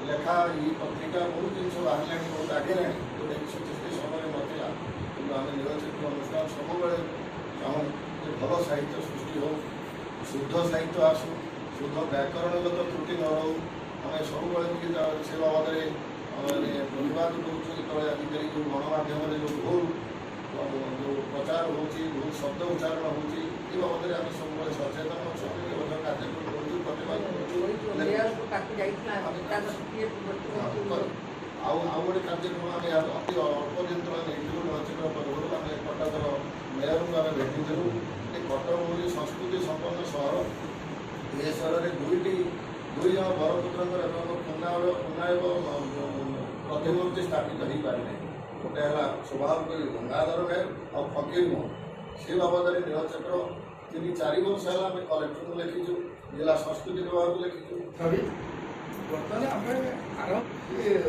ଲେଖା ଏଇ ପତ୍ରିକା ବହୁତ ଜିନିଷ ବାହାରିଲାଣି, ବହୁତ ଆଗେଇଲାଣି, ଯେଉଁଟା କି ସେତିକି ସମୟରେ ନଥିଲା। କିନ୍ତୁ ଆମେ ନୀଳଚକ୍ର ଅନୁଷ୍ଠାନ ସବୁବେଳେ ଚାହୁଁ ଯେ ଭଲ ସାହିତ୍ୟ ସୃଷ୍ଟି ହେଉ, ଶୁଦ୍ଧ ସାହିତ୍ୟ ଆସୁ, ଶୁଦ୍ଧ ବ୍ୟାକରଣଗତ ତ୍ରୁଟି ନ ରହୁ। ଆମେ ସବୁବେଳେ ଟିକେ ସେ ବାବଦରେ ପ୍ରତିବାଦ କରୁଛୁ। ଯେତେବେଳେ ଆଜିକାଲି ଯେଉଁ ଗଣମାଧ୍ୟମରେ ଯେଉଁ ଭୁଲ ଯେଉଁ ପ୍ରଚାର ହେଉଛି, ଭୁଲ ଶବ୍ଦ ଉଚ୍ଚାରଣ ହେଉଛି, ଏ ବାବଦରେ ଆମେ ସବୁବେଳେ ସଚେତନ ଅଛୁ। ଆମେ ମଧ୍ୟ କାର୍ଯ୍ୟକ୍ରମ କରୁଛୁ, ପ୍ରତିବାଦ କରୁଛୁ। ଆଉ ଗୋଟେ କାର୍ଯ୍ୟକ୍ରମ ଆମେ ଅତି ଅଳ୍ପ ଦିନ ତଳେ ନେଇଥିଲୁ। ନୀଳଚକ୍ର ପର୍ବରୁ ଆମେ କଟକର ମେୟରଙ୍କୁ ଆମେ ଭେଟିଥିଲୁ। ଏ କଟକ ଭଳି ସଂସ୍କୃତି ସମ୍ପନ୍ନ ସହର, ଏ ସହରରେ ଦୁଇ ଜଣ ବରପୁତ୍ରଙ୍କର ଏକ ପୂର୍ଣ୍ଣାୟବ ପ୍ରତିମୂର୍ତ୍ତି ସ୍ଥାପିତ ହୋଇପାରିନାହିଁ। ଗୋଟେ ହେଲା ସ୍ୱଭାବ ଗଙ୍ଗାଧର ମେହେର ଆଉ ଫକୀର ମୋହନ। ସେ ବାବଦରେ ନୀଳଚକ୍ର 3-4 ବର୍ଷ ହେଲା ଆମେ କଲେକ୍ଟରକୁ ଲେଖିଛୁ, ଜିଲ୍ଲା ସଂସ୍କୃତି ବିଭାଗକୁ ଲେଖିଛୁ। ବର୍ତ୍ତମାନ ଆମେ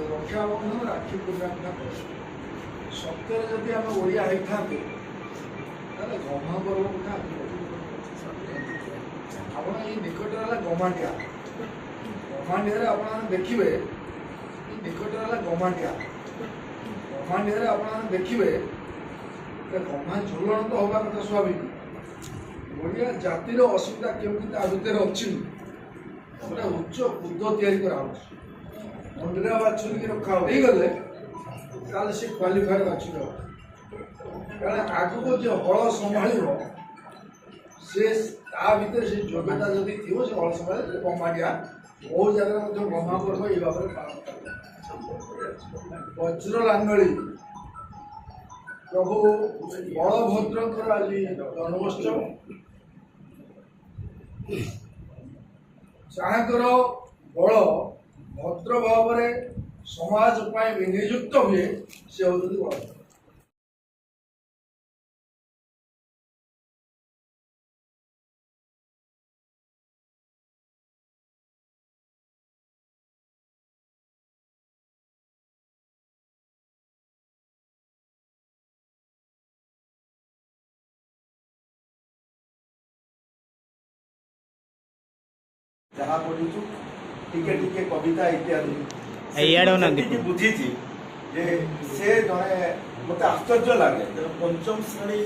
ରକ୍ଷାବନ୍ଧନ ରାକ୍ଷୀ ପୂର୍ଣ୍ଣିମା କରୁଛୁ। ସତ୍ୟରେ ଯଦି ଆମେ ଓଡ଼ିଆ ହେଇଥାନ୍ତେ ତାହେଲେ ଗହ୍ମା ପର୍ବ କଥା ଆପଣ ଏଇ ନିକଟରେ ହେଲା ଗମାଣ୍ଡିଆ। ଗମାଣ୍ଡିଆରେ ଆପଣମାନେ ଦେଖିବେ, ଏଇ ନିକଟରେ ହେଲା ଗମାଣ୍ଡିଆ। ଗମାଣ୍ଡିଆରେ ଆପଣମାନେ ଦେଖିବେ ଗହ୍ମା ଝୁଲଣ ତ ହେବା କଥା ସ୍ୱାଭାବିକ। ଓଡ଼ିଆ ଜାତିର ଅସୁବିଧା କେମିତି ତା ଭିତରେ ଅଛି, ଗୋଟେ ଉଚ୍ଚ କୁଦ ତିଆରି କରାହେଉଛି। ମଣ୍ଡିରେ ବାଛୁରିକି ରଖା ହେଇଗଲେ ତାହେଲେ ସେ କ୍ୱାଲିଫାଏଡ୍ ବାଛୁରି ହେବ। କାରଣ ଆଗକୁ ଯେ ହଳ ସମ୍ଭାଳିବ ସେ ତା ଭିତରେ ସେ ଯୋଗ୍ୟତା ଯଦି ଥିବ, ସେ ହଳ ସମ୍ଭାଳିବ। ଗମାଣ୍ଡିଆ ବହୁ ଜାଗାରେ ମଧ୍ୟ ଗହ୍ମା ପର୍ବ ଏଇ ଭାବରେ ପାଳନ କରାଯାଏ। ବଜ୍ର ଲାଙ୍ଗଳି ପ୍ରଭୁ ବଳଭଦ୍ରଙ୍କର ଆଜି ଜନ୍ମୋତ୍ସବ। ଯାହାଙ୍କର ବଳ ଭଦ୍ର ଭାବରେ ସମାଜ ପାଇଁ ବିନିଯୁକ୍ତ ହୁଏ, ସେ ହେଉଛନ୍ତି ବଳଭଦ୍ର। ଯାହା ପଢ଼ିଛୁ ଟିକେ ଟିକେ କବିତା ଇତ୍ୟାଦି ବୁଝିଛି ଯେ ସେ ଜଣେ ମୋତେ ଆଶ୍ଚର୍ଯ୍ୟ ଲାଗେ। ପଞ୍ଚମ ଶ୍ରେଣୀ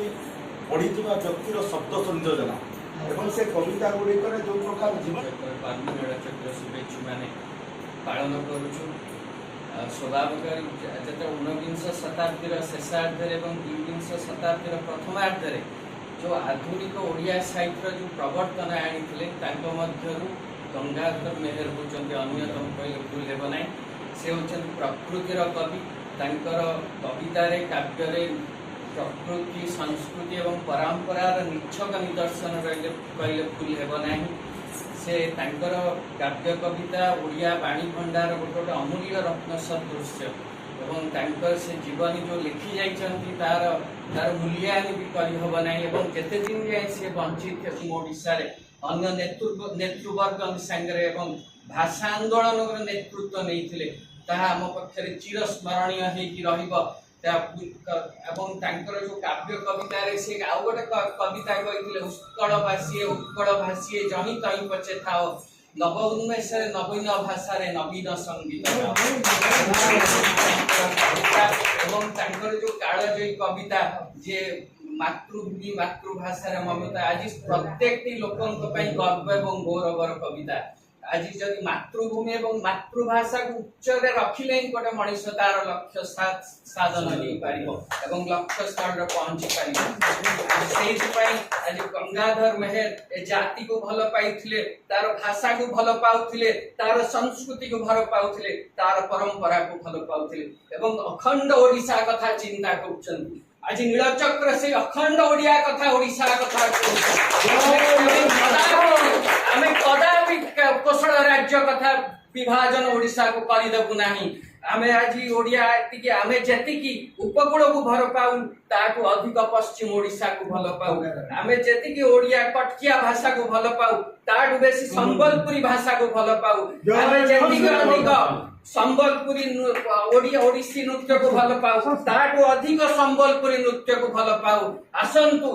ପଢ଼ିଥିବା ବ୍ୟକ୍ତିର ଶବ୍ଦ ସଂଯୋଜନା ଏବଂ ସେ କବିତା ଗୁଡ଼ିକରେ ଯେଉଁ ପ୍ରକାର ନୀଳଚକ୍ର ଶୁଭେଚ୍ଛୁମାନେ ପାଳନ କରୁଛୁ। ସ୍ୱାଭାବିକ ଯେତେ 19 ଶତାବ୍ଦୀର ଶେଷାର୍ଦ୍ଧରେ ଏବଂ 20 ଶତାବ୍ଦୀର ପ୍ରଥମାର୍ଦ୍ଧରେ ଯେଉଁ ଆଧୁନିକ ଓଡ଼ିଆ ସାହିତ୍ୟର ଯେଉଁ ପ୍ରବର୍ତ୍ତନ ଆଣିଥିଲେ, ତାଙ୍କ ମଧ୍ୟରୁ ଗଙ୍ଗାଧର ମେହେର ହେଉଛନ୍ତି ଅନ୍ୟତମ, କହିଲେ ଭୁଲ ହେବ ନାହିଁ। ସେ ହେଉଛନ୍ତି ପ୍ରକୃତିର କବି। ତାଙ୍କର କବିତାରେ, କାବ୍ୟରେ ପ୍ରକୃତି, ସଂସ୍କୃତି ଏବଂ ପରମ୍ପରାର ନିଚ୍ଛକ ନିଦର୍ଶନ ରହିଲେ କହିଲେ ଭୁଲ ହେବ ନାହିଁ। ସେ ତାଙ୍କର କାବ୍ୟ କବିତା ଓଡ଼ିଆ ବାଣୀ ଭଣ୍ଡାର ଗୋଟେ ଅମୂଲ୍ୟ ରତ୍ନ ସଦୃଶ୍ୟ ଏବଂ ତାଙ୍କର ସେ ଜୀବନୀ ଯେଉଁ ଲେଖି ଯାଇଛନ୍ତି ତାର ମୂଲ୍ୟାୟନ ବି କରିହେବ ନାହିଁ। ଏବଂ ଯେତେ ଦିନ ଯାଏ ସେ ବଞ୍ଚିତ ଓଡ଼ିଶାରେ ଅନ୍ୟ ନେତୃବର୍ଗଙ୍କ ସାଙ୍ଗରେ ଏବଂ ଭାଷା ଆନ୍ଦୋଳନର ନେତୃତ୍ୱ ନେଇଥିଲେ, ତାହା ଆମ ପକ୍ଷରେ ଚିରସ୍ମରଣୀୟ ହେଇକି ରହିବ। ଏବଂ ତାଙ୍କର ଯେଉଁ କାବ୍ୟ କବିତାରେ ସେ ଆଉ ଗୋଟେ କବିତା କହିଥିଲେ, ଉତ୍କଳବାସୀଏ ଉତ୍କଳ ଭାଷୀଏ ଜହିଁ ତହିଁ ପଛେ ଥାଅ, ନବ ଉନ୍ମେଷରେ ନବୀନ ଭାଷାରେ ନବୀନ ସଙ୍ଗୀତ। ଏବଂ ତାଙ୍କର ଯେଉଁ କାଳଜୟୀ କବିତା ଯେ ମାତୃଭୂମି ମାତୃଭାଷାରେ ମମତା, ଆଜି ପ୍ରତ୍ୟେକଟି ଲୋକଙ୍କ ପାଇଁ ଗର୍ବ ଏବଂ ଗୌରବର କବିତା। ଆଜି ଯଦି ମାତୃଭୂମି ଏବଂ ମାତୃଭାଷାକୁ ଉଚ୍ଚରେ ରଖିଲେ ହିଁ ଗୋଟେ ମଣିଷ ତାର ଲକ୍ଷ୍ୟ ସାଧନ ହେଇପାରିବ ଏବଂ ଲକ୍ଷ୍ୟ ସ୍ଥଳରେ ପହଞ୍ଚି ପାରିବ। ସେଇଥିପାଇଁ ଆଜି ଗଙ୍ଗାଧର ମେହେର ଏ ଜାତିକୁ ଭଲ ପାଇଥିଲେ, ତାର ଭାଷାକୁ ଭଲ ପାଉଥିଲେ, ତାର ସଂସ୍କୃତିକୁ ଭଲ ପାଉଥିଲେ, ତାର ପରମ୍ପରାକୁ ଭଲ ପାଉଥିଲେ ଏବଂ ଅଖଣ୍ଡ ଓଡ଼ିଶା କଥା ଚିନ୍ତା କରୁଛନ୍ତି। ଆଜି ନୀଳଚକ୍ର ସେଇ ଅଖଣ୍ଡ ଓଡ଼ିଆ କଥା, ଓଡ଼ିଶା କଥା ଆମେ କଦାପି କୋଶଳ ରାଜ୍ୟ କଥା ବିଭାଜନ ଓଡ଼ିଶାକୁ କରିଦେବୁ ନାହିଁ। ଆମେ ଆଜି ଓଡ଼ିଆ ଏତିକି, ଆମେ ଯେତିକି ଉପକୂଳକୁ ଭଲ ପାଉ ତାଠୁ ଅଧିକ ପଶ୍ଚିମ ଓଡ଼ିଶାକୁ ଭଲ ପାଉ। ଆମେ ଯେତିକି ଓଡ଼ିଆ କଟକିଆ ଭାଷାକୁ ଭଲ ପାଉ ତାଠୁ ବେଶୀ ସମ୍ବଲପୁରୀ ଭାଷାକୁ ଭଲ ପାଉ। ଆମେ ଯେତିକି ଅଧିକ ସମ୍ବଲପୁରୀ ଓଡ଼ିଶୀ ନୃତ୍ୟକୁ ଭଲ ପାଉ ତାଠୁ ଅଧିକ ସମ୍ବଲପୁରୀ ନୃତ୍ୟକୁ ଭଲ ପାଉ। ଆସନ୍ତୁ